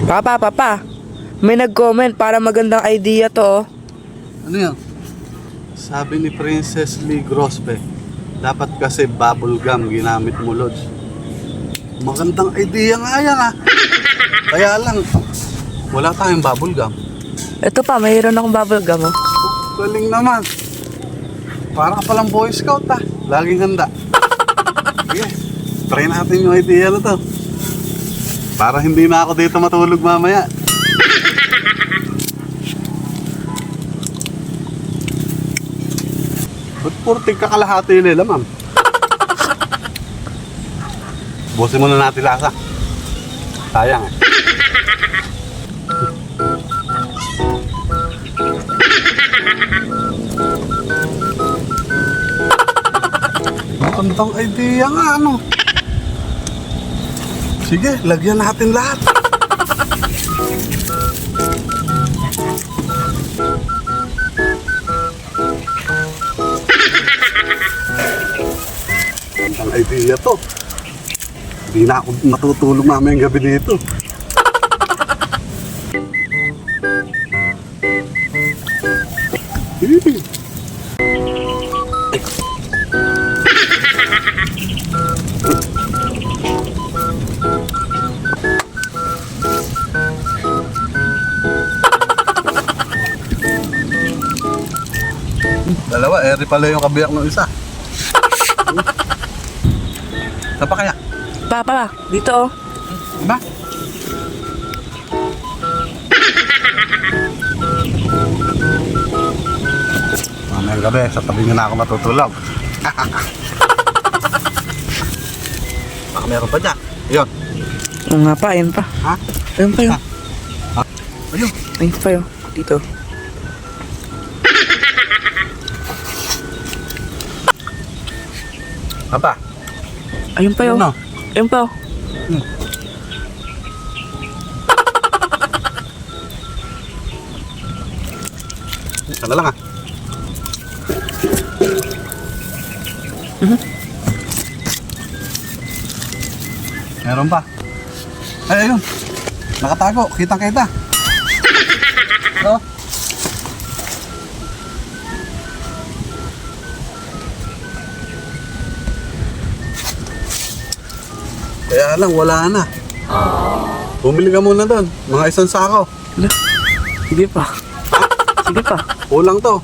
Papa, may nag-comment para magandang idea to. Ano yan? Sabi ni Princess Lee Grospe, dapat kasi bubble gum ginamit mo, Lods. Magandang idea nga yan ah. Kaya lang, wala tayong bubble gum. Ito pa, mayroon akong bubble gum oh. Galing naman. Para ka palang Boy Scout ah. Laging handa. Sige, try natin yung idea na to. Para hindi na ako dito matulog mamaya. Ba't purtig ka kalahati nila, ma'am? Busin muna natin lasa. Sayang eh. Magandang idea nga, ano? Sige, lagyan natin lahat. Ang idea to. Hindi na ako matutulog mamayang gabi dito. Dalawa, eri pala yung kabiyak ng isa. Saan pa kaya? Papa, dito oh. Diba? Mamayang gabi, sa tabi nyo na ako matutulog. Baka meron pa dyan. Ayun. Oo nga pa, ayun pa. Ha? Ayun pa yun. Ayun. Ayun pa yun. Dito. Apa? Ayun pa yun. Ano? Ayun pa oh. Isa na lang ah. Meron pa. Ay, ayun. Nakatago. Kita-kita. Oh. Kaya lang, wala na. Bumili ka muna doon. Mga isang sako. Sige pa. Sige pa. Kulang to.